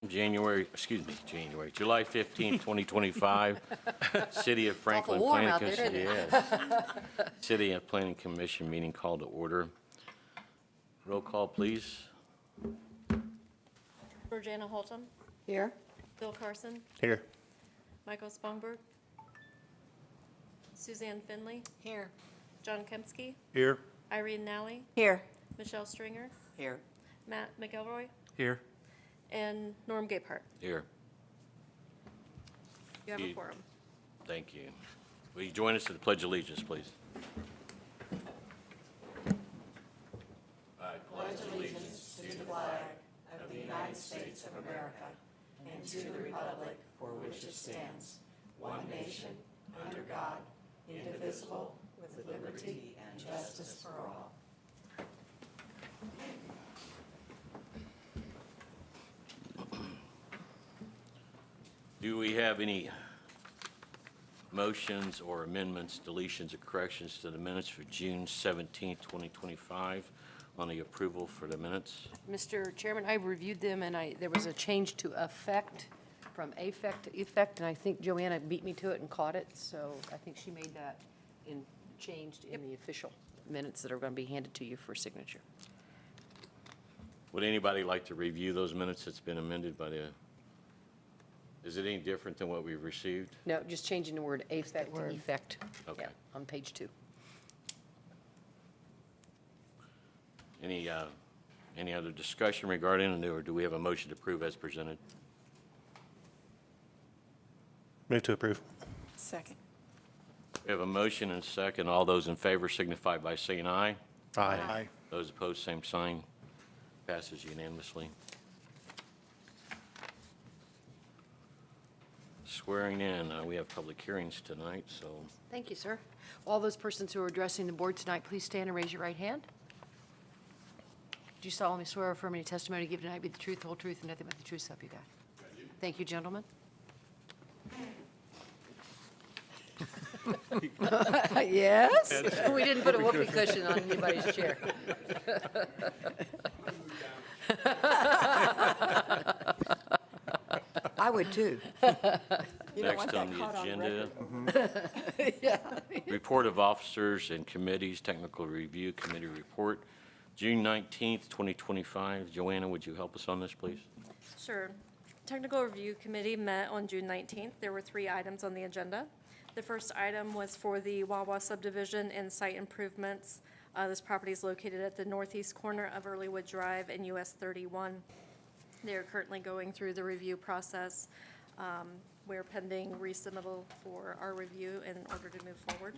July 15th, 2025, City of Franklin warm Planning out there, Commission. isn't it? Yes. City and Planning Commission meeting called to order. Roll call, please. Virginia Holtum, Here. Bill Carson, Here. Michael Spongberg, Suzanne Finley, Here. John Kempsky, Here. Irene Nally, Here. Michelle Stringer, Here. Matt McElroy, Here. and Norm Gapehart. Here. You have a You- quorum. Thank you. Will you join us at the Pledge of Allegiance, please? Do we have any motions or amendments, deletions, or corrections to the minutes for June 17th, 2025 on the approval for the minutes? Mr. Chairman, I reviewed them, and there was a change to effect, from affect to effect, and I think Joanna beat me to it and caught it, so I think she made that changed in the official minutes that are going to be handed to you for signature. Would anybody like to review those minutes that's been amended by the, is it any different than what we've received? No, just changing the word affect to word. effect. Okay. Yeah, on page 2. Any other discussion regarding it, or do we have a motion to approve as presented? Move to approve. Second. We have a motion and a second. All those in favor signify by saying aye. Aye. Those opposed, same sign. Passes unanimously. Swearing in, we have public hearings tonight, so Thank you, sir. All those persons who are addressing the board tonight, please stand and raise your right hand. Do you solemnly swear or affirm any testimony you give tonight be the truth, the whole truth, and nothing but the truth, so help you God? Thank you, gentlemen. Yes? We didn't put a whoopee cushion on anybody's chair. I would too. next on the agenda. Report of officers and committees, technical review committee report, June 19th, 2025. Joanna, would you help us on this, please? Sure. Technical Review Committee met on June 19th. There were 3 items on the agenda. The first item was for the Wawa subdivision and site improvements. This property is located at the northeast corner of Earlywood Drive and US 31. They are currently going through the review process. We're pending resubmittal for our review in order to move forward.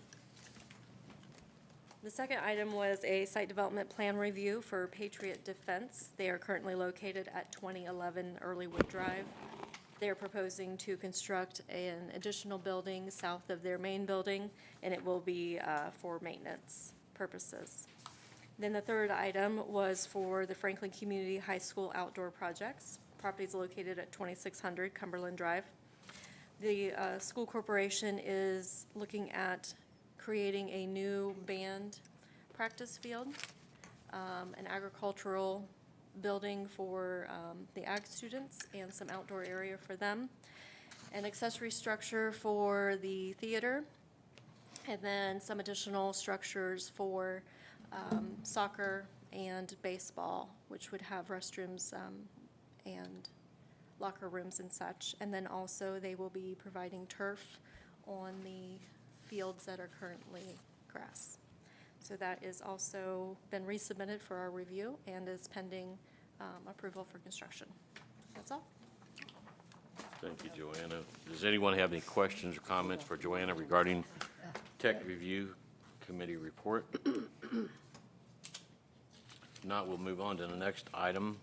The second item was a site development plan review for Patriot Defense. They are currently located at 2011 Earlywood Drive. They are proposing to construct an additional building south of their main building, and it will be for maintenance purposes. Then the third item was for the Franklin Community High School outdoor projects. Property is located at 2600 Cumberland Drive. The school corporation is looking at creating a new band practice field, an agricultural building for the ag students, and some outdoor area for them, an accessory structure for the theater, and then some additional structures for soccer and baseball, which would have restrooms and locker rooms and such. And then also they will be providing turf on the fields that are currently grass. So that is also been resubmitted for our review and is pending approval for construction. That's all. Thank you, Joanna. Does anyone have any questions or comments for Joanna regarding Tech Review Committee report? If not, we'll move on to the next item.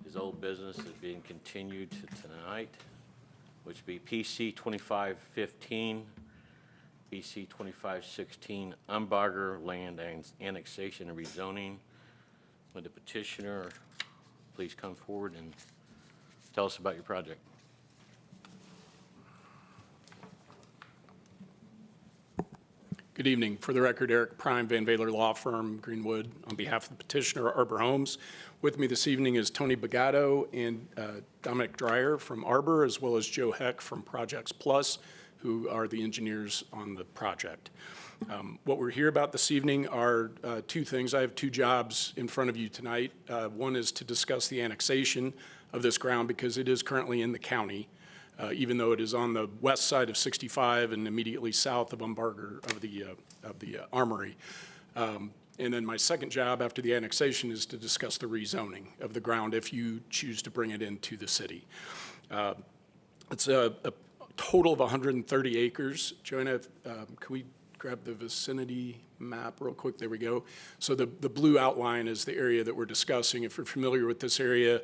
Is old business is being continued to tonight, which would be PC 2515, PC 2516, Umbarger Land Annexation and Rezoning. Would the petitioner please come forward and tell us about your project? Good evening. For the record, Eric Prime, Van Valer Law Firm, Greenwood, on behalf of the petitioner, Arbor Homes. With me this evening is Tony Bagato and Dominic Dreyer from Arbor, as well as Joe Heck from Projects Plus, who are the engineers on the project. What we're here about this evening are two things. I have two jobs in front of you tonight. One is to discuss the annexation of this ground because it is currently in the county, even though it is on the west side of 65 and immediately south of Umbarger of the Armory. And then my second job after the annexation is to discuss the rezoning of the ground if you choose to bring it into the city. It's a total of 130 acres. Joanna, can we grab the vicinity map real quick? There we go. So the blue outline is the area that we're discussing. If you're familiar with this area,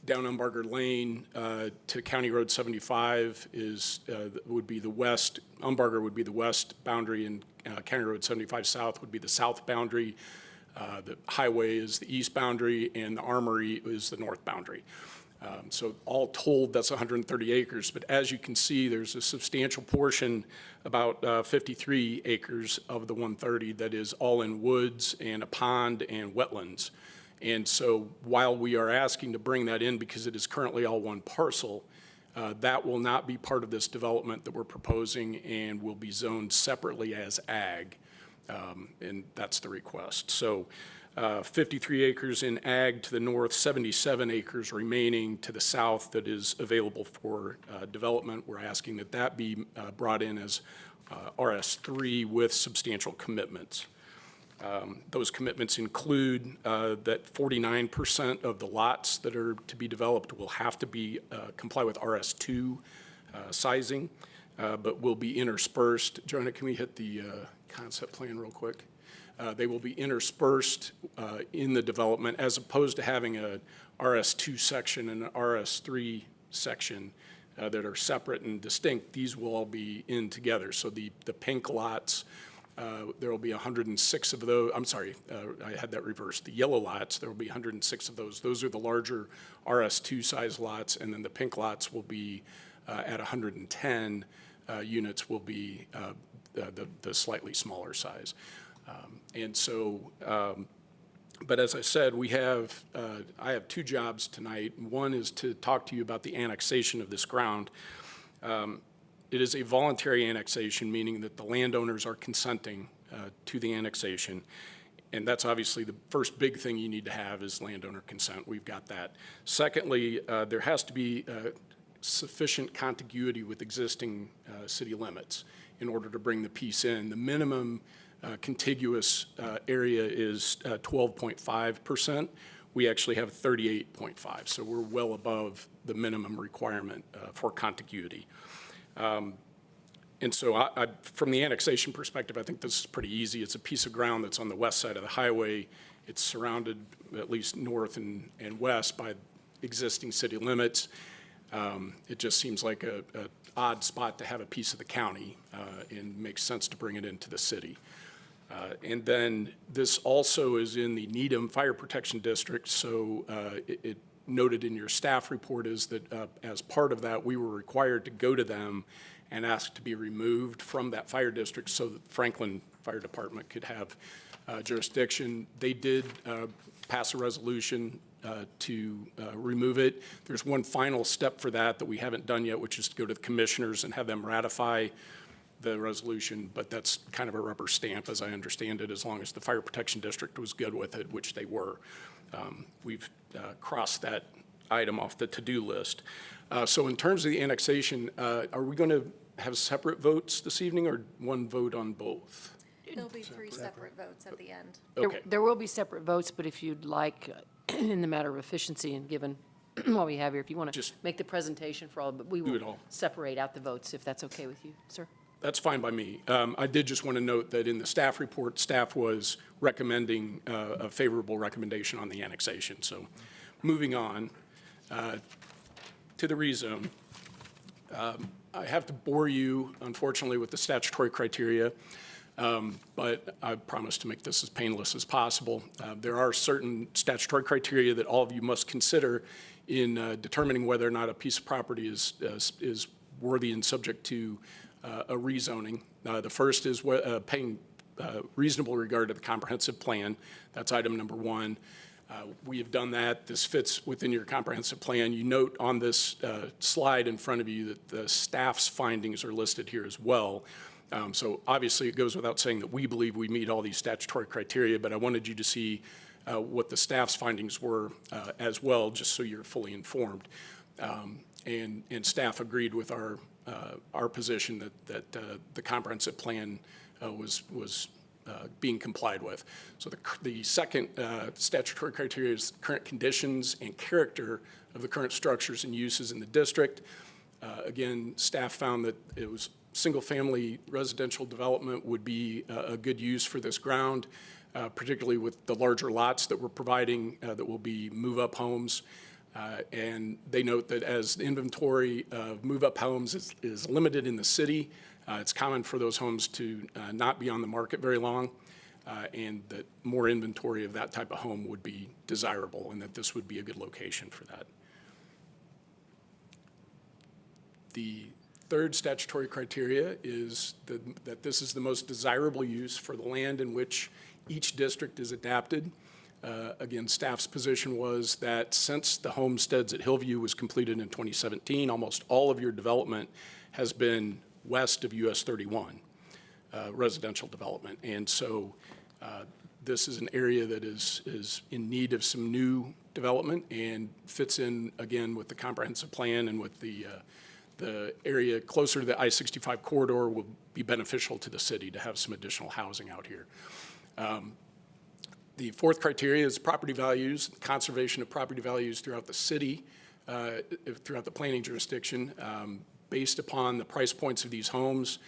down Umbarger Lane to County Road 75 would be the west. Umbarger would be the west boundary, and County Road 75 South would be the south boundary. The highway is the east boundary, and the Armory is the north boundary. So all told, that's 130 acres. But as you can see, there's a substantial portion, about 53 acres of the 130, that is all in woods and a pond and wetlands. And so while we are asking to bring that in because it is currently all one parcel, that will not be part of this development that we're proposing and will be zoned separately as ag. And that's the request. So 53 acres in ag to the north, 77 acres remaining to the south that is available for development. We're asking that that be brought in as RS3 with substantial commitments. Those commitments include that 49% of the lots that are to be developed will have to be comply with RS2 sizing, but will be interspersed. Joanna, can we hit the concept plan real quick? They will be interspersed in the development as opposed to having a RS2 section and an RS3 section that are separate and distinct. These will all be in together. So the pink lots, there will be 106 of those. I'm sorry, I had that reversed. The yellow lots, there will be 106 of those. Those are the larger RS2 size lots, and then the pink lots will be at 110 units will be the slightly smaller size. And so, but as I said, I have two jobs tonight. One is to talk to you about the annexation of this ground. It is a voluntary annexation, meaning that the landowners are consenting to the annexation. And that's obviously the first big thing you need to have is landowner consent. We've got that. Secondly, there has to be sufficient contiguity with existing city limits in order to bring the piece in. The minimum contiguous area is 12.5%. We actually have 38.5, so we're well above the minimum requirement for contiguity. And so from the annexation perspective, I think this is pretty easy. It's a piece of ground that's on the west side of the highway. It's surrounded at least north and west by existing city limits. It just seems like an odd spot to have a piece of the county and makes sense to bring it into the city. And then this also is in the Needham Fire Protection District, so it noted in your staff report is that as part of that, we were required to go to them and ask to be removed from that fire district so that Franklin Fire Department could have jurisdiction. They did pass a resolution to remove it. There's one final step for that we haven't done yet, which is to go to the commissioners and have them ratify the resolution, but that's kind of a rubber stamp, as I understand it, as long as the Fire Protection District was good with it, which they were. We've crossed that item off the to-do list. So in terms of the annexation, are we going to have separate votes this evening or one vote on both? There'll be three separate votes at the end. Okay. There will be separate votes, but if you'd like, in the matter of efficiency and given what we have here, if you want to Just make the presentation for all, but we do it will all. separate out the votes if that's okay with you, sir. That's fine by me. I did just want to note that in the staff report, staff was recommending a favorable recommendation on the annexation. So moving on to the rezone. I have to bore you, unfortunately, with the statutory criteria, but I promise to make this as painless as possible. There are certain statutory criteria that all of you must consider in determining whether or not a piece of property is worthy and subject to a rezoning. The first is paying reasonable regard to the comprehensive plan. That's item number one. We have done that. This fits within your comprehensive plan. You note on this slide in front of you that the staff's findings are listed here as well. So obviously, it goes without saying that we believe we meet all these statutory criteria, but I wanted you to see what the staff's findings were as well, just so you're fully informed. And staff agreed with our position that the comprehensive plan was being complied with. So the second statutory criteria is current conditions and character of the current structures and uses in the district. Again, staff found that it was single-family residential development would be a good use for this ground, particularly with the larger lots that we're providing that will be move-up homes. And they note that as the inventory of move-up homes is limited in the city, it's common for those homes to not be on the market very long, and that more inventory of that type of home would be desirable, and that this would be a good location for that. The third statutory criteria is that this is the most desirable use for the land in which each district is adapted. Again, staff's position was that since the homesteads at Hillview was completed in 2017, almost all of your development has been west of US 31, residential development. And so this is an area that is in need of some new development and fits in, again, with the comprehensive plan and with the area closer to the I-65 corridor will be beneficial to the city to have some additional housing out here. The fourth criteria is property values, conservation of property values throughout the city, throughout the planning jurisdiction, based upon the price points of these homes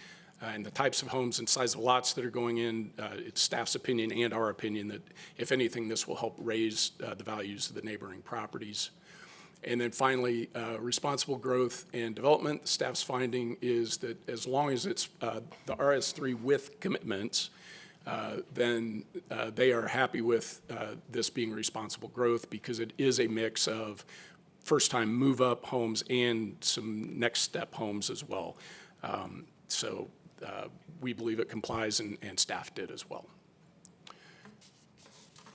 and the types of homes and size of lots that are going in. It's staff's opinion and our opinion that, if anything, this will help raise the values of the neighboring properties. And then finally, responsible growth and development. Staff's finding is that as long as it's the RS3 with commitments, then they are happy with this being responsible growth because it is a mix of first-time move-up homes and some next-step homes as well. So we believe it complies, and staff did as well.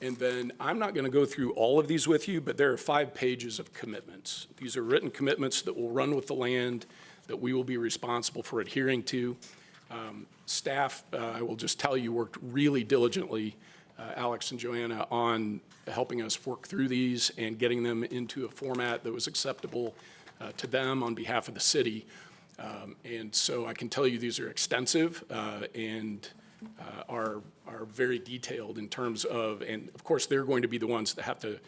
And then I'm not going to go through all of these with you, but there are 5 pages of commitments. These are written commitments that will run with the land, that we will be responsible for adhering to. Staff, I will just tell you, worked really diligently, Alex and Joanna, on helping us work through these and getting them into a format that was acceptable to them on behalf of the city. And so I can tell you these are extensive and are very detailed in terms of, and of course, they're going to be the ones that have to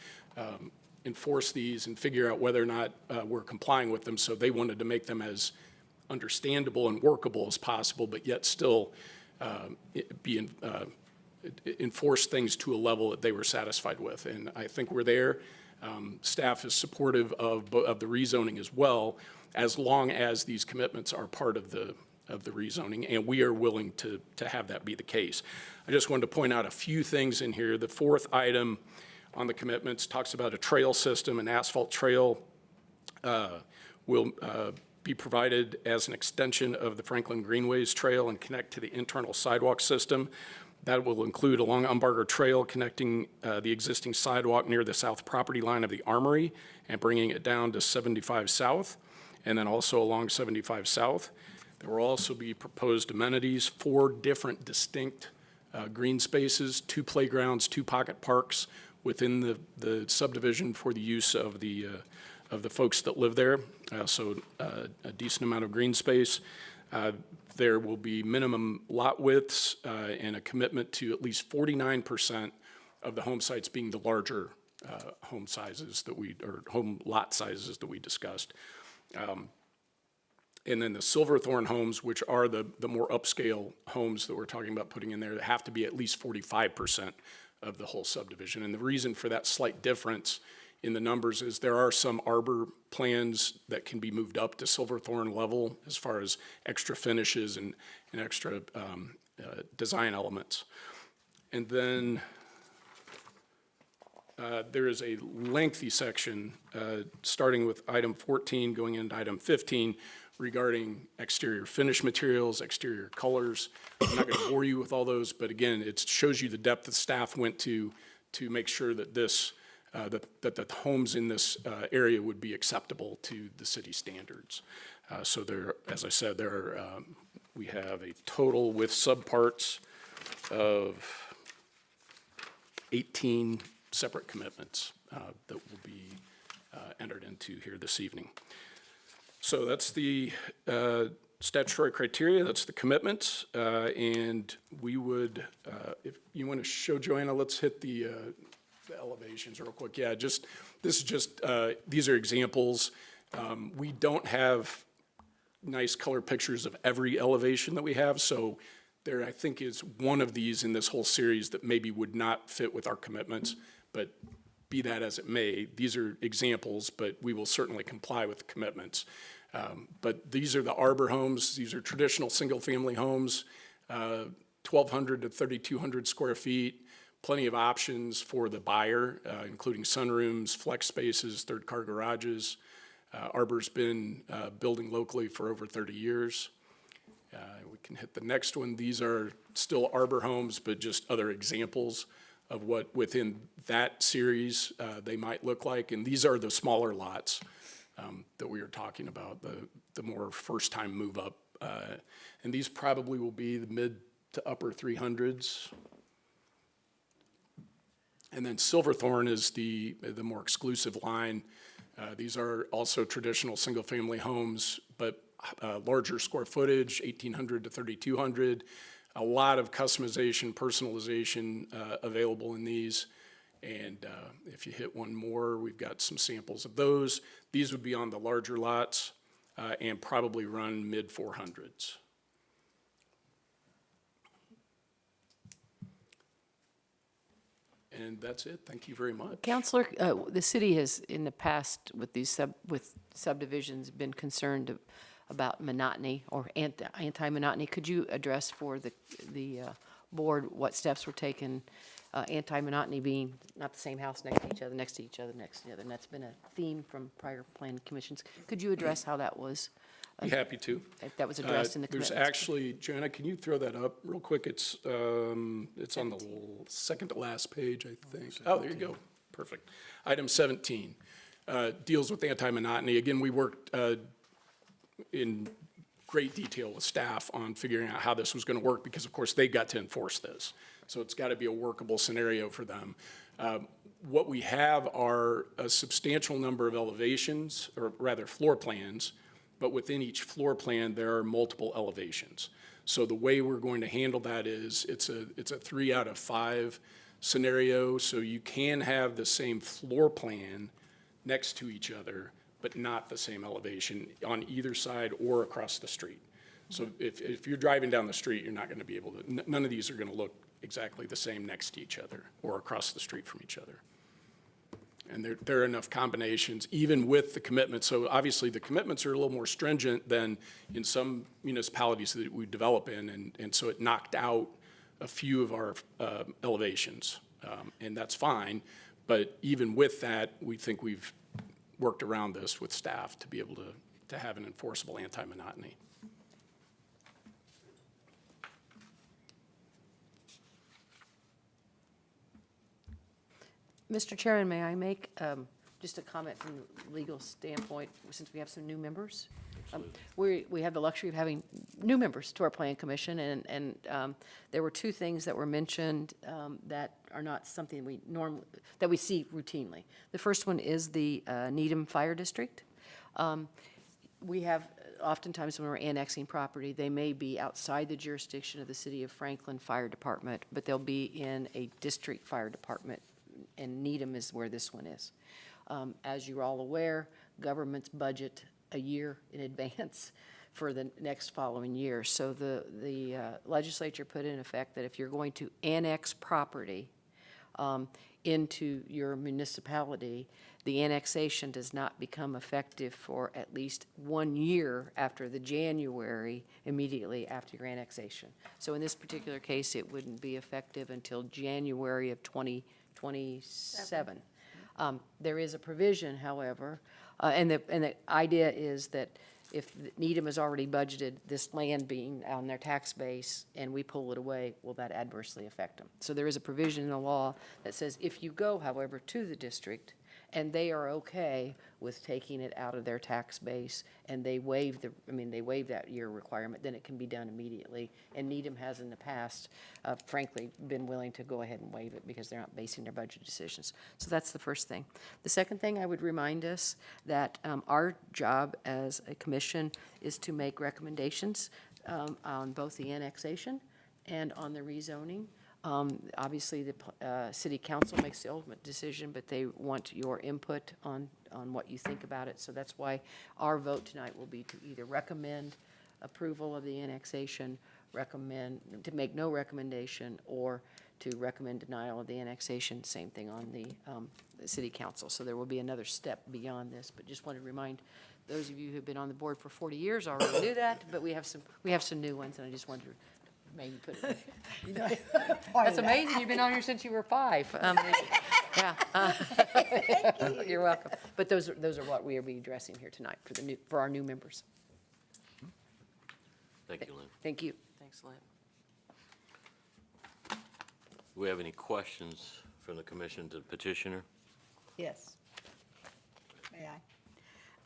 enforce these and figure out whether or not we're complying with them. So they wanted to make them as understandable and workable as possible, but yet still enforce things to a level that they were satisfied with. And I think we're there. Staff is supportive of the rezoning as well, as long as these commitments are part of the rezoning, and we are willing to have that be the case. I just wanted to point out a few things in here. The fourth item on the commitments talks about a trail system. An asphalt trail will be provided as an extension of the Franklin Greenways Trail and connect to the internal sidewalk system. That will include along Umbarger Trail connecting the existing sidewalk near the south property line of the Armory and bringing it down to 75 South, and then also along 75 South. There will also be proposed amenities, 4 different distinct green spaces, 2 playgrounds, 2 pocket parks within the subdivision for the use of the folks that live there. So a decent amount of green space. There will be minimum lot widths and a commitment to at least 49% of the home sites being the larger home sizes or home lot sizes that we discussed. And then the Silverthorne homes, which are the more upscale homes that we're talking about putting in there, have to be at least 45% of the whole subdivision. And the reason for that slight difference in the numbers is there are some arbor plans that can be moved up to Silverthorne level as far as extra finishes and extra design elements. And then there is a lengthy section starting with item 14 going into item 15, regarding exterior finish materials, exterior colors. I'm not going to bore you with all those, but again, it shows you the depth that staff went to make sure that this, that the homes in this area would be acceptable to the city standards. So there, as I said, we have a total with subparts of 18 separate commitments that will be entered into here this evening. So that's the statutory criteria, that's the commitments, and we would, if you want to show Joanna, let's hit the elevations real quick. Yeah, this is just, these are examples. We don't have nice color pictures of every elevation that we have, so there, I think, is one of these in this whole series that maybe would not fit with our commitments, but be that as it may, these are examples, but we will certainly comply with the commitments. But these are the Arbor homes. These are traditional single-family homes, 1,200 to 3,200 square feet, plenty of options for the buyer, including sunrooms, flex spaces, third-car garages. Arbor's been building locally for over 30 years. We can hit the next one. These are still Arbor homes, but just other examples of what within that series they might look like. And these are the smaller lots that we are talking about, the more first-time move-up. And these probably will be the mid to upper 300s. And then Silverthorne is the more exclusive line. These are also traditional single-family homes, but larger square footage, 1,800 to 3,200. A lot of customization, personalization available in these. And if you hit one more, we've got some samples of those. These would be on the larger lots and probably run mid-400s. And that's it. Thank you very much. Counselor, the city has, in the past, with these subdivisions, been concerned about monotony or anti-monotony. Could you address for the board what steps were taken, anti-monotony being not the same house next to each other, next to each other, next to each other, and that's been a theme from prior planning commissions. Could you address how that was, Be happy to. if that was addressed in the There's commitments? actually, Joanna, can you throw that up real quick? It's on the second to last page, I think. Oh, there you go. Perfect. Item 17 deals with anti-monotony. Again, we worked in great detail with staff on figuring out how this was going to work because, of course, they got to enforce this. So it's got to be a workable scenario for them. What we have are a substantial number of elevations, or rather floor plans, but within each floor plan, there are multiple elevations. So the way we're going to handle that is it's a 3 out of 5 scenario. So you can have the same floor plan next to each other, but not the same elevation on either side or across the street. So if you're driving down the street, you're not going to be able to, none of these are going to look exactly the same next to each other or across the street from each other. And there are enough combinations, even with the commitments. So obviously, the commitments are a little more stringent than in some municipalities that we develop in, and so it knocked out a few of our elevations, and that's fine. But even with that, we think we've worked around this with staff to be able to have an enforceable anti-monotony. Mr. Chairman, may I make just a comment from the legal standpoint, since we have some new members? We have the luxury of having new members to our Plan Commission, and there were 2 things that were mentioned that are not something that we see routinely. The first one is the Needham Fire District. We have, oftentimes when we're annexing property, they may be outside the jurisdiction of the City of Franklin Fire Department, but they'll be in a district fire department, and Needham is where this one is. As you're all aware, governments budget a year in advance for the next following year. So the legislature put in effect that if you're going to annex property into your municipality, the annexation does not become effective for at least 1 year after the January immediately after your annexation. So in this particular case, it wouldn't be effective until January of 2027. There is a provision, however, and the idea is that if Needham has already budgeted this land being on their tax base and we pull it away, will that adversely affect them? So there is a provision in the law that says if you go, however, to the district and they are okay with taking it out of their tax base and they waive they waive that year requirement, then it can be done immediately. And Needham has in the past, frankly, been willing to go ahead and waive it because they're not basing their budget decisions. So that's the first thing. The second thing, I would remind us that our job as a commission is to make recommendations on both the annexation and on the rezoning. Obviously, the city council makes the ultimate decision, but they want your input on what you think about it. So that's why our vote tonight will be to either recommend approval of the annexation, to make no recommendation, or to recommend denial of the annexation. Same thing on the city council. So there will be another step beyond this, but just want to remind those of you who've been on the board for 40 years already knew that, but we have some new ones, and I just wanted to maybe put it. That's amazing. You've been on here since you were 5. Yeah. You're welcome. But those are what we will be addressing here tonight for our new members. Thank you, Lynn. Thank you. Thanks, Lynn. Do we have any questions from the commission to the petitioner? Yes. May I?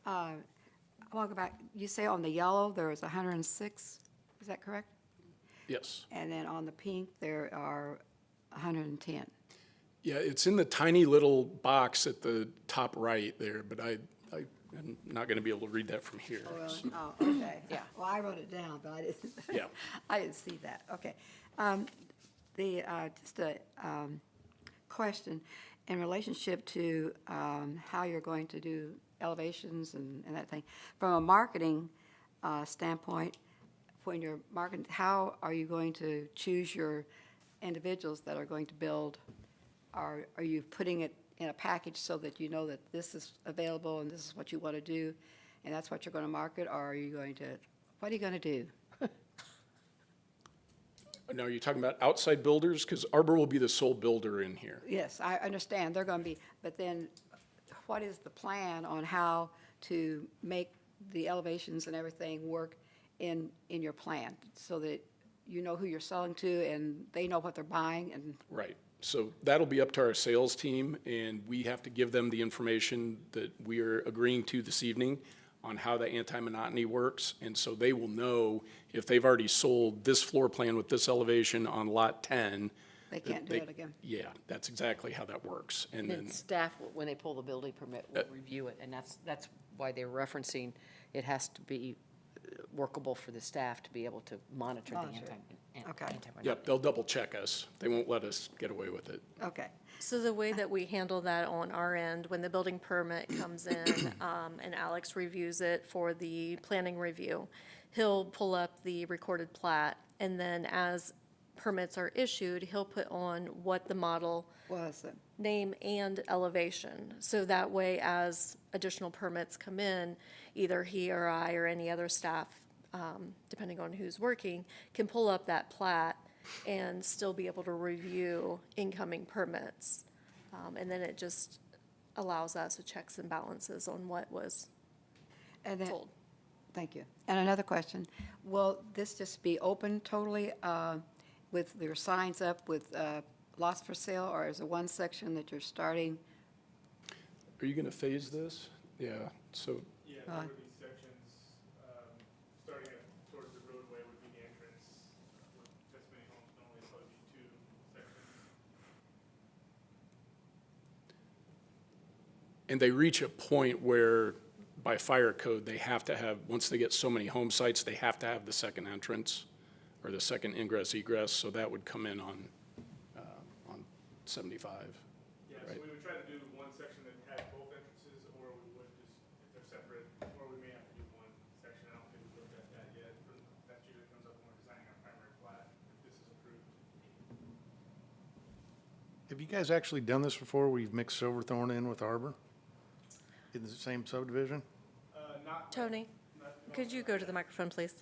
I want to go back, you say on the yellow, there was 106, is that correct? Yes. And then on the pink, there are 110. Yeah, it's in the tiny little box at the top right there, but I'm not going to be able to read that from here. Oh, really? so- Oh, okay. Yeah. Well, I wrote it down, but I didn't. Yeah. I didn't see that, okay. Just a question in relationship to how you're going to do elevations and that thing. From a marketing standpoint, when you're marketing, how are you going to choose your individuals that are going to build? Are you putting it in a package so that you know that this is available and this is what you want to do, and that's what you're going to market, or are you going to, what are you going to do? Now, are you talking about outside builders? Because Arbor will be the sole builder in here. Yes, I understand, they're going to be, but then what is the plan on how to make the elevations and everything work in your plan, so that you know who you're selling to and they know what they're buying and, Right. So that'll be up to our sales team, and we have to give them the information that we are agreeing to this evening on how the anti-monotony works. And so they will know if they've already sold this floor plan with this elevation on lot 10. they can't do it again. Yeah, that's exactly how that works. And then, And staff, when they pull the building permit, will review it, and that's why they're referencing it has to be workable for the staff to be able to monitor the Monitor it. Okay. anti-monotony. yep, they'll double check us. They won't let us get away with it. Okay, So the way that we handle that on our end, when the building permit comes in, and Alex reviews it for the planning review, he'll pull up the recorded plat, and then as permits are issued, he'll put on what the model was it? name and elevation. So that way, as additional permits come in, either he or I or any other staff, depending on who's working, can pull up that plat and still be able to review incoming permits. And then it just allows us a checks and balances on what was And then, told. thank you. And another question, will this just be open totally with your signs up with lots for sale, or is it one section that you're starting? Are you going to phase this? Yeah, so, Yeah, there would be sections, starting towards the roadway would be the entrance. With this many homes, normally it'll be 2 sections. and they reach a point where by fire code, they have to have, once they get so many home sites, they have to have the second entrance or the second ingress egress, so that would come in on 75. Yeah, Right. so we would try to do one section that had both entrances, or we would just, if they're separate, or we may have to do one section. I don't think we've looked at that yet. That usually comes up when we're designing our primary plat, if this is approved. Have you guys actually done this before? We've mixed Silverthorne in with Arbor in the same subdivision? Tony, could you go to the microphone, please?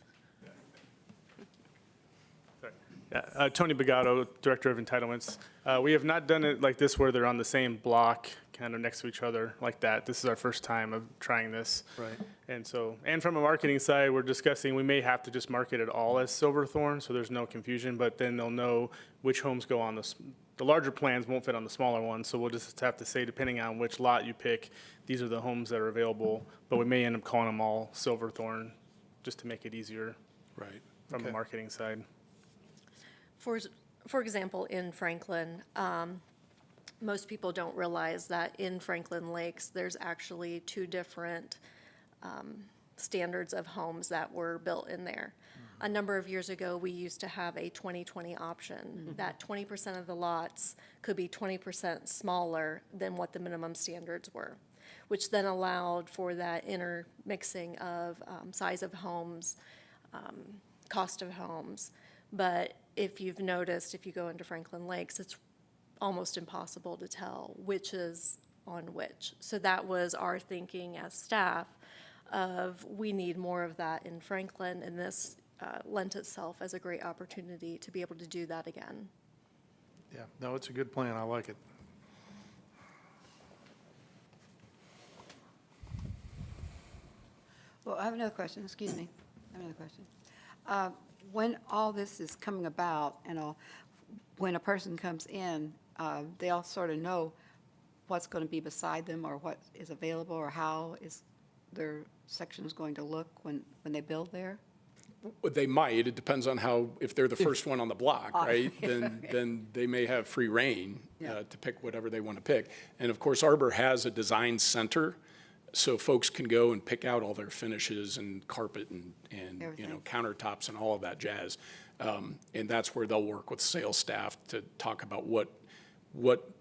Sorry. Yeah, Tony Bagato, Director of Entitlements. We have not done it like this where they're on the same block, kind of next to each other like that. This is our first time of trying this. Right. And so, and from a marketing side, we're discussing, we may have to just market it all as Silverthorne, so there's no confusion, but then they'll know which homes go on the larger plans won't fit on the smaller ones, so we'll just have to say, depending on which lot you pick, these are the homes that are available, but we may end up calling them all Silverthorne, just to make it easier Right. from the Okay. marketing side. For example, in Franklin, most people don't realize that in Franklin Lakes, there's actually two different standards of homes that were built in there. A number of years ago, we used to have a 20/20 option, that 20% of the lots could be 20% smaller than what the minimum standards were, which then allowed for that intermixing of size of homes, cost of homes. But if you've noticed, if you go into Franklin Lakes, it's almost impossible to tell which is on which. So that was our thinking as staff of, we need more of that in Franklin, and this lent itself as a great opportunity to be able to do that again. Yeah, no, it's a good plan. I like it. Well, I have another question, excuse me. I have another question. When all this is coming about and all, when a person comes in, they'll sort of know what's going to be beside them or what is available or how is their sections going to look when they build there? Well, they might, it depends on how, if they're the first one on the block, right? Then they may have free reign Yeah. to pick whatever they want to pick. And of course, Arbor has a design center, so folks can go and pick out all their finishes and carpet and Everything. countertops and all of that jazz. And that's where they'll work with sales staff to talk about what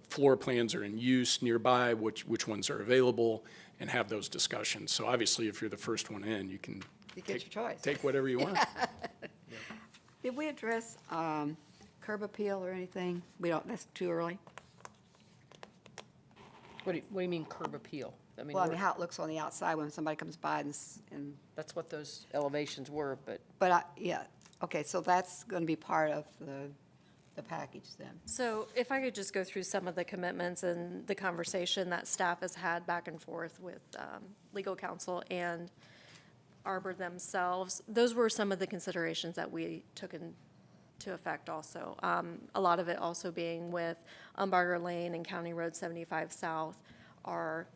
floor plans are in use nearby, which ones are available, and have those discussions. So obviously, if you're the first one in, you can You get your choice. take whatever you want. Did we address curb appeal or anything? We don't, that's too early? What do you mean curb appeal? I mean, Well, I mean, how it looks on the outside when somebody comes by and that's what those elevations were, but yeah, okay, so that's going to be part of the package then. So if I could just go through some of the commitments and the conversation that staff has had back and forth with legal counsel and Arbor themselves, those were some of the considerations that we took into effect also. A lot of it also being with Umbarger Lane and County Road 75 South are,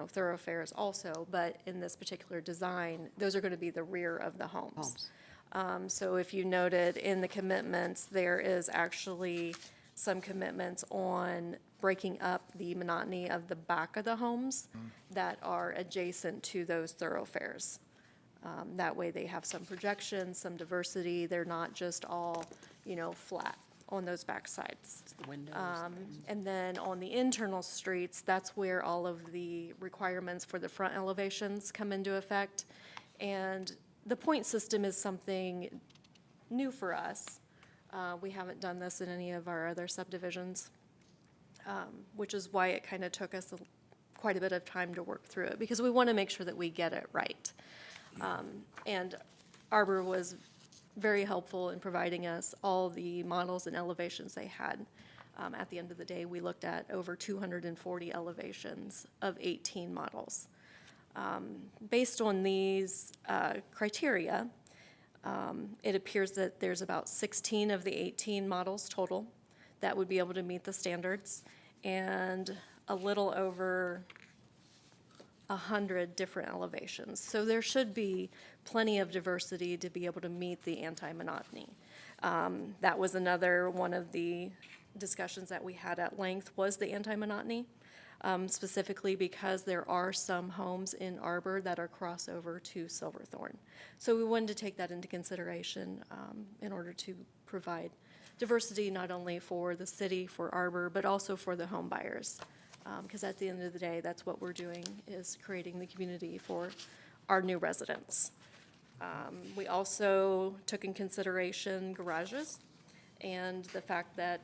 thoroughfares also, but in this particular design, those are going to be the rear of the homes. So if you noted in the commitments, there is actually some commitments on breaking up the monotony of the back of the homes that are adjacent to those thoroughfares. That way they have some projection, some diversity. They're not just all, flat on those back sides. the windows. And then on the internal streets, that's where all of the requirements for the front elevations come into effect. And the point system is something new for us. We haven't done this in any of our other subdivisions, which is why it kind of took us quite a bit of time to work through it, because we want to make sure that we get it right. And Arbor was very helpful in providing us all the models and elevations they had. At the end of the day, we looked at over 240 elevations of 18 models. Based on these criteria, it appears that there's about 16 of the 18 models total that would be able to meet the standards, and a little over 100 different elevations. So there should be plenty of diversity to be able to meet the anti-monotony. That was another one of the discussions that we had at length, was the anti-monotony, specifically because there are some homes in Arbor that are crossover to Silverthorne. So we wanted to take that into consideration in order to provide diversity not only for the city, for Arbor, but also for the home buyers. Because at the end of the day, that's what we're doing, is creating the community for our new residents. We also took in consideration garages and the fact that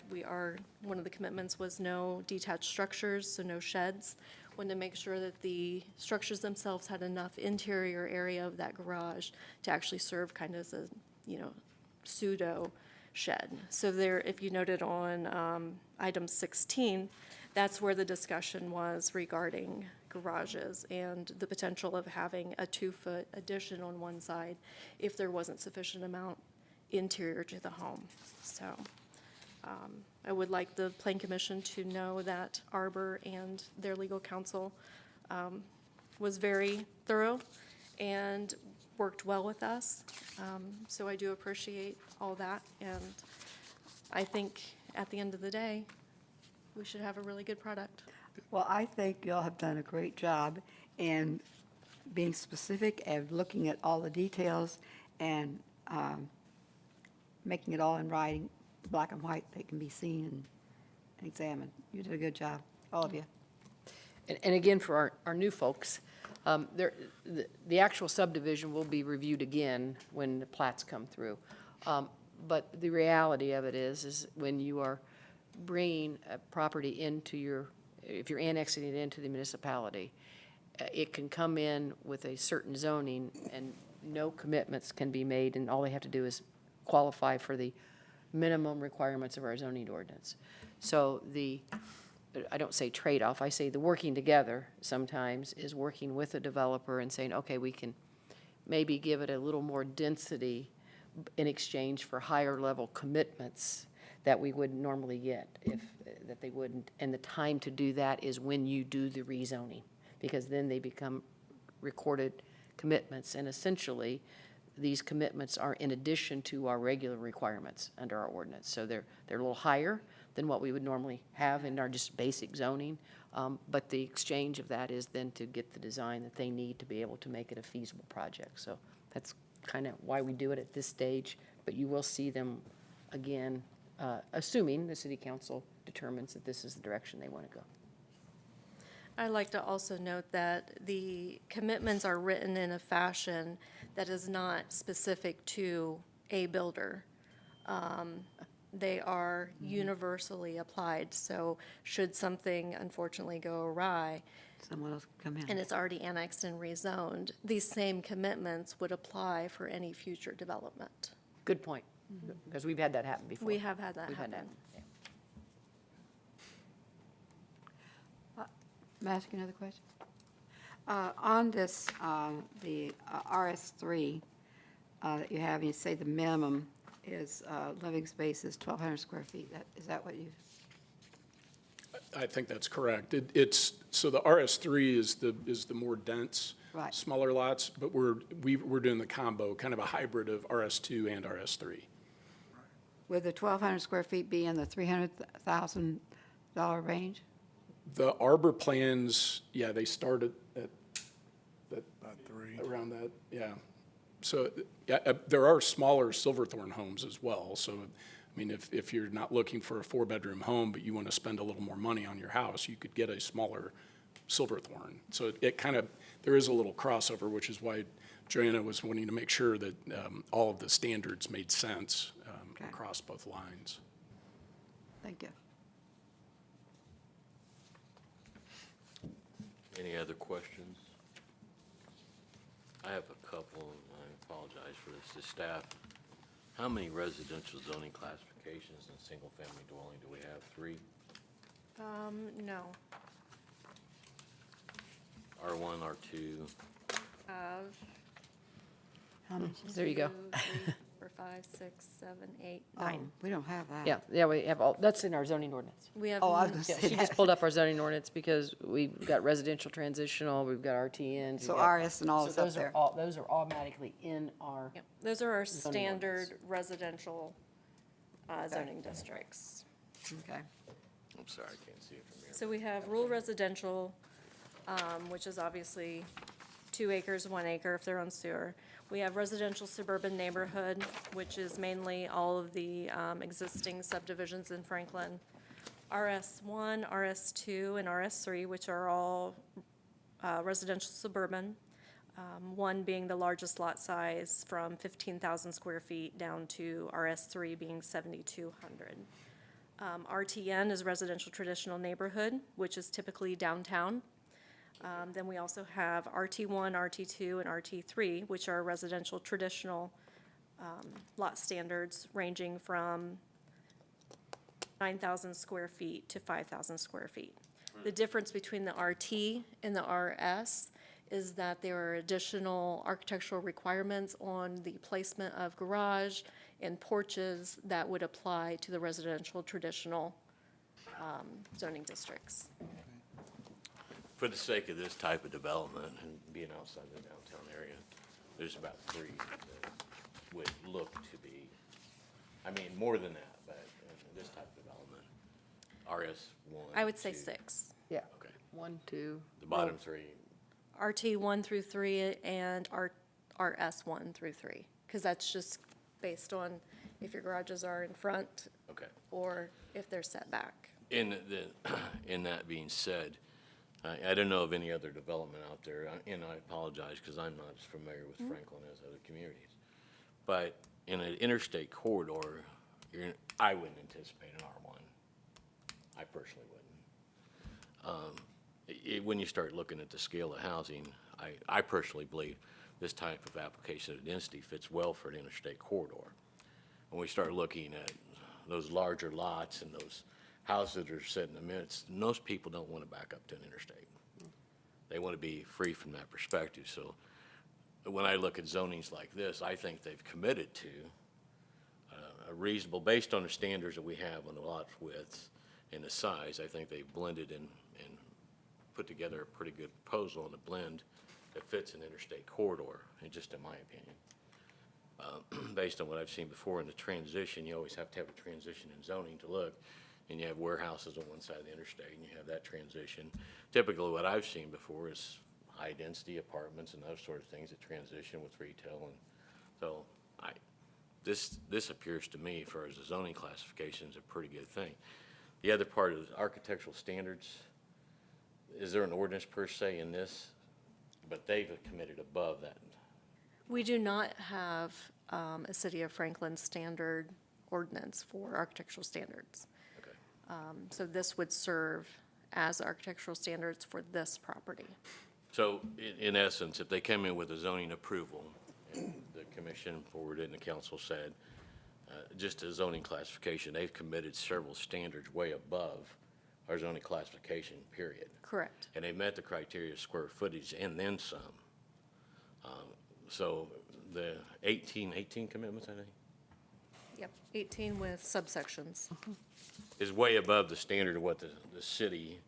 one of the commitments was no detached structures, so no sheds. Wanted to make sure that the structures themselves had enough interior area of that garage to actually serve kind of as a, pseudo shed. So there, if you noted on item 16, that's where the discussion was regarding garages and the potential of having a 2-foot addition on one side if there wasn't sufficient amount interior to the home. So I would like the Plan Commission to know that Arbor and their legal counsel was very thorough and worked well with us. So I do appreciate all that, and I think at the end of the day, we should have a really good product. Well, I think y'all have done a great job in being specific and looking at all the details and making it all in writing, black and white, that can be seen and examined. You did a good job, all of you. And again, for our new folks, the actual subdivision will be reviewed again when the plats come through. But the reality of it is when you are bringing a property into if you're annexing it into the municipality, it can come in with a certain zoning and no commitments can be made, and all they have to do is qualify for the minimum requirements of our zoning ordinance. So I don't say trade-off, I say the working together sometimes is working with a developer and saying, okay, we can maybe give it a little more density in exchange for higher level commitments that we would normally get that they wouldn't. And the time to do that is when you do the rezoning, because then they become recorded commitments. And essentially, these commitments are in addition to our regular requirements under our ordinance. So they're a little higher than what we would normally have in our just basic zoning. But the exchange of that is then to get the design that they need to be able to make it a feasible project. So that's kind of why we do it at this stage. But you will see them again, assuming the city council determines that this is the direction they want to go. I'd like to also note that the commitments are written in a fashion that is not specific to a builder. They are universally applied, so should something unfortunately go awry, Someone else can come in. and it's already annexed and rezoned, these same commitments would apply for any future development. Good point, because we've had that happen before. We have had that We've had happen. yeah. May I ask you another question? On this, the RS3 that you have, you say the minimum is, living space is 1,200 square feet. Is that what you? I think that's correct. So the RS3 is the more dense, Right. smaller lots, but we're doing the combo, kind of a hybrid of RS2 and RS3. Would the 1,200 square feet be in the $300,000 range? The Arbor plans, yeah, they started at around that, yeah. So, yeah, there are smaller Silverthorne homes as well. So, I mean, if you're not looking for a 4-bedroom home, but you want to spend a little more money on your house, you could get a smaller Silverthorne. So it kind of, there is a little crossover, which is why Joanna was wanting to make sure that all of the standards made sense Okay. across both lines. Thank you. Any other questions? I have a couple, and I apologize for this. The staff, how many residential zoning classifications and single-family dwelling do we have? 3? No. R1, R2? How many? There you go. 2, 3, 4, 5, 6, 7, 8, 9. We don't have that. Yeah, we have all, that's in our zoning ordinance. We have. Oh, I was gonna Yeah, say she just that. pulled up our zoning ordinance because we've got residential transitional, we've got RTNs. we've So got- RS and all so is up those are there. all- Those are automatically in our, Yep. Those are our Zoning ordinance. standard residential zoning districts. Okay. I'm sorry, I can't see it from here. So we have rural residential, which is obviously 2 acres, 1 acre if they're on sewer. We have residential suburban neighborhood, which is mainly all of the existing subdivisions in Franklin. RS1, RS2, and RS3, which are all residential suburban. 1 being the largest lot size from 15,000 square feet down to RS3 being 7,200. RTN is residential traditional neighborhood, which is typically downtown. Then we also have RT1, RT2, and RT3, which are residential traditional lot standards ranging from 9,000 square feet to 5,000 square feet. The difference between the RT and the RS is that there are additional architectural requirements on the placement of garage and porches that would apply to the residential traditional zoning districts. For the sake of this type of development and being outside the downtown area, there's about 3 that would look to be, I mean, more than that, but in this type of development, RS1. I would say 2, 6. Yeah. Okay. 1, 2. The bottom 3, RT 1 through 3 and RS 1 through 3, because that's just based on if your garages are in front okay. or if they're set back. In that being said, I don't know of any other development out there, and I apologize because I'm not as familiar with Franklin as other communities. But in an interstate corridor, I wouldn't anticipate an R1. I personally wouldn't. When you start looking at the scale of housing, I personally believe this type of application of density fits well for an interstate corridor. When we start looking at those larger lots and those houses that are set in the midst, most people don't want to back up to an interstate. They want to be free from that perspective. So when I look at zonings like this, I think they've committed to a reasonable, based on the standards that we have on the lot widths and the size, I think they've blended and put together a pretty good proposal on the blend that fits an interstate corridor, and just in my opinion. Based on what I've seen before in the transition, you always have to have a transition in zoning to look, and you have warehouses on one side of the interstate, and you have that transition. Typically, what I've seen before is high-density apartments and those sort of things that transition with retail, and so this appears to me, for as a zoning classification, is a pretty good thing. The other part of the architectural standards, is there an ordinance per se in this? But they've committed above that. We do not have a City of Franklin standard ordinance for architectural standards. Okay. So this would serve as architectural standards for this property. So in essence, if they come in with a zoning approval, and the commission forwarded and the council said, just a zoning classification, they've committed several standards way above our zoning classification, period. Correct. And they met the criteria of square footage and then some. So the 18 commitments, I think, Yep, 18 with subsections. is way above the standard of what the city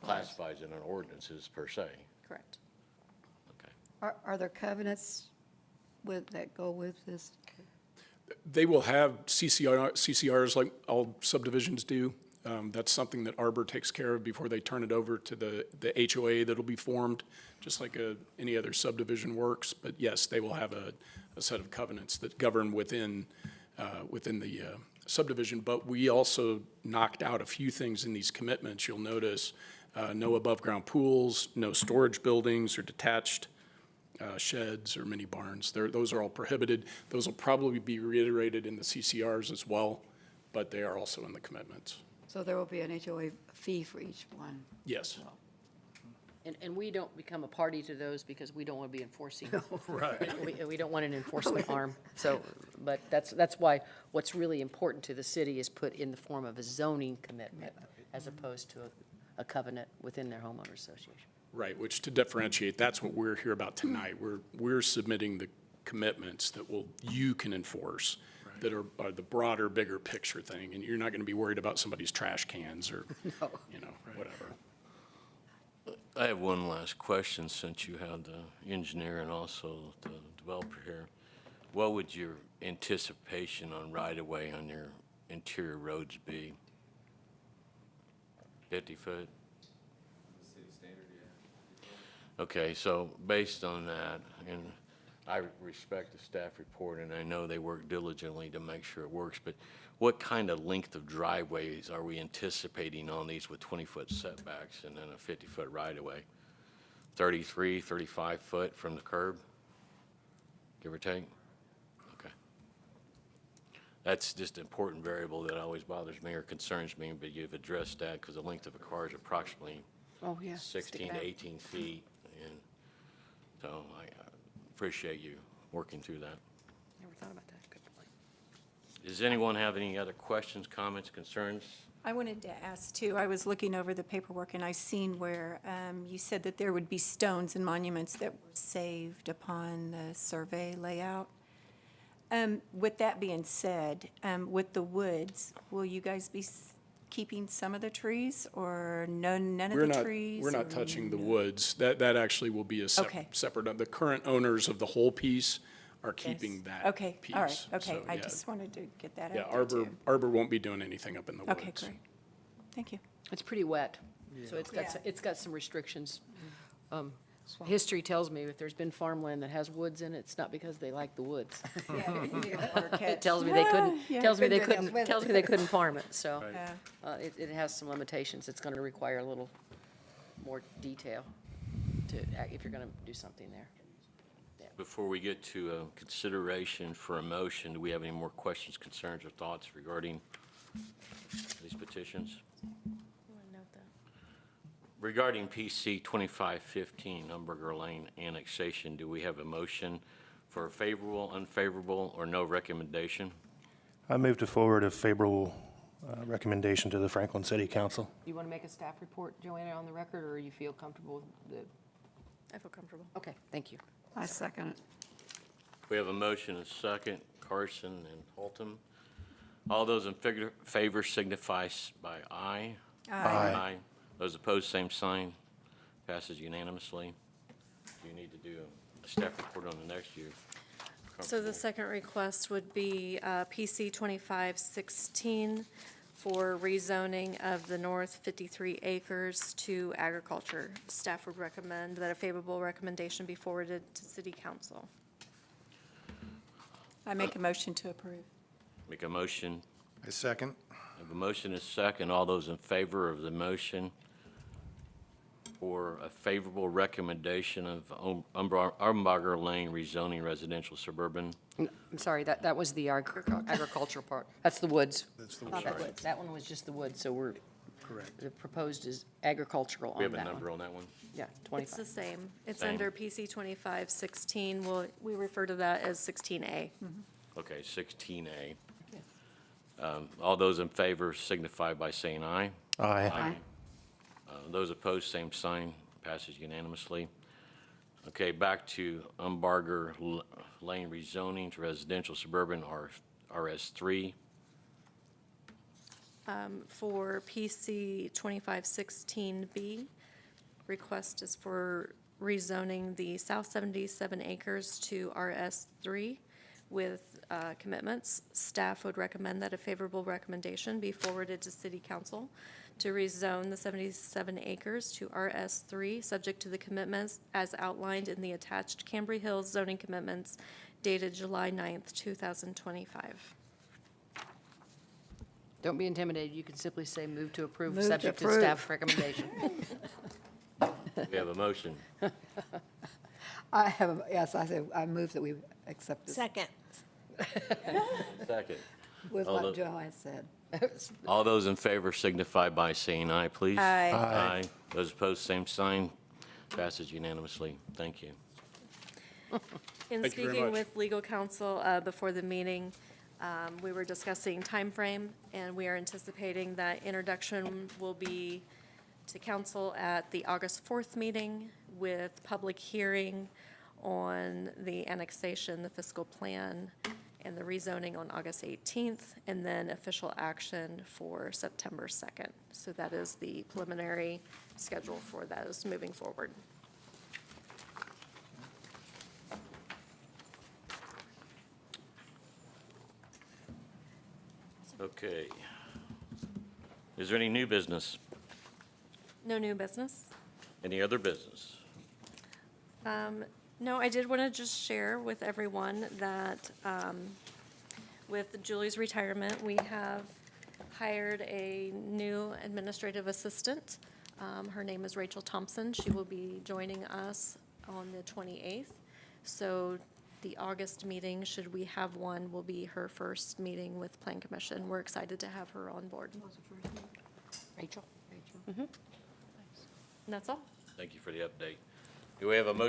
classifies in our ordinances per se. Correct. Okay. Are there covenants that go with this? They will have CCRs like all subdivisions do. That's something that Arbor takes care of before they turn it over to the HOA that'll be formed, just like any other subdivision works. But yes, they will have a set of covenants that govern within the subdivision. But we also knocked out a few things in these commitments. You'll notice no above-ground pools, no storage buildings or detached sheds or mini barns. Those are all prohibited. Those will probably be reiterated in the CCRs as well, but they are also in the commitments. So there will be an HOA fee for each one? Yes. And we don't become a party to those because we don't want to be enforcing. Right. We don't want an enforcement arm. So, but that's why what's really important to the city is put in the form of a zoning commitment as opposed to a covenant within their homeowner association. Right, which to differentiate, that's what we're here about tonight. We're submitting the commitments that you can enforce, that are the broader, bigger picture thing, and you're not going to be worried about somebody's trash cans or, whatever. I have one last question, since you have the engineer and also the developer here. What would your anticipation on right-of-way on your interior roads be? 50 foot? City standard, yeah. Okay, so based on that, and I respect the staff report, and I know they work diligently to make sure it works, but what kind of length of driveways are we anticipating on these with 20-foot setbacks and then a 50-foot right-of-way? 33, 35 foot from the curb, give or take? Okay. That's just an important variable that always bothers me or concerns me, but you've addressed that because the length of a car is approximately Oh, yeah. 16 to 18 feet, and so I appreciate you working through that. Never thought about that. Does anyone have any other questions, comments, concerns? I wanted to ask too, I was looking over the paperwork and I seen where you said that there would be stones and monuments that were saved upon the survey layout. With that being said, with the woods, will you guys be keeping some of the trees or none of We're the not, trees? we're not or touching the no? woods. That actually will be a Okay. separate, the current owners of the whole piece are keeping Yes. that Okay, piece. all right, okay. So, I yeah. just wanted to get that Yeah, out there Arbor, too. Arbor won't be doing anything up in the woods. Okay, great. Thank you. It's pretty wet, so it's got, Yeah. it's got some restrictions. History tells me if there's been farmland that has woods in it, it's not because they like the woods. It tells me they couldn't, Yeah. tells me they Couldn't do enough couldn't, with tells it. me they couldn't farm it, so. Yeah. It has some limitations. It's gonna require a little more detail to, if you're gonna do something there. Before we get to consideration for a motion, do we have any more questions, concerns, or thoughts regarding these petitions? You want to note that? Regarding PC 2515, Umberger Lane annexation, do we have a motion for a favorable, unfavorable, or no recommendation? I move to forward a favorable recommendation to the Franklin City Council. You wanna make a staff report, Joanna, on the record, or you feel comfortable with the, I feel comfortable. okay, thank you. I second it. We have a motion and a second, Carson and Holton. All those in favor signify by aye. Aye. Those opposed, same sign. Passes unanimously. Do you need to do a staff report on the next year? So the second request would be PC 2516 for rezoning of the north 53 acres to agriculture. Staff would recommend that a favorable recommendation be forwarded to city council. I make a motion to approve. Make a motion. I second. Have a motion and a second. All those in favor of the motion for a favorable recommendation of Umberger Lane rezoning residential suburban. I'm sorry, that was the agricultural part. That's the woods. That's the That one was just the woods, so we're, correct. the proposed is agricultural We on have a that number one. on that one? Yeah, It's the 25. same. It's Same. under PC 2516. We refer to that as 16A. Okay, 16A. All those in favor signify by saying aye. Aye. Those opposed, same sign. Passes unanimously. Okay, back to Umberger Lane rezoning to residential suburban RS3. For PC 2516B, request is for rezoning the south 77 acres to RS3 with commitments. Staff would recommend that a favorable recommendation be forwarded to city council to rezone the 77 acres to RS3, subject to the commitments as outlined in the attached Cambry Hills zoning commitments dated July 9th, 2025. Don't be intimidated. You can simply say move to approve, Move to subject to approve. staff recommendation. We have a motion. I have, yes, I said, I move that we accept this Second. Second. with Although- what Joanne said. All those in favor signify by saying aye, please. Aye. Aye. Those opposed, same sign. Passes unanimously. Thank you. In Thank you very speaking much. with legal counsel before the meeting, we were discussing timeframe, and we are anticipating that introduction will be to council at the August 4th meeting with public hearing on the annexation, the fiscal plan, and the rezoning on August 18th, and then official action for September 2nd. So that is the preliminary schedule for those moving forward. Okay. Is there any new business? No new business? Any other business? No, I did want to just share with everyone that with Julie's retirement, we have hired a new administrative assistant. Her name is Rachel Thompson. She will be joining us on the 28th. So the August meeting, should we have one, will be her first meeting with Plan Commission. We're excited to have her on board. Rachel? And that's all. Thank you for the update. Do we have a motion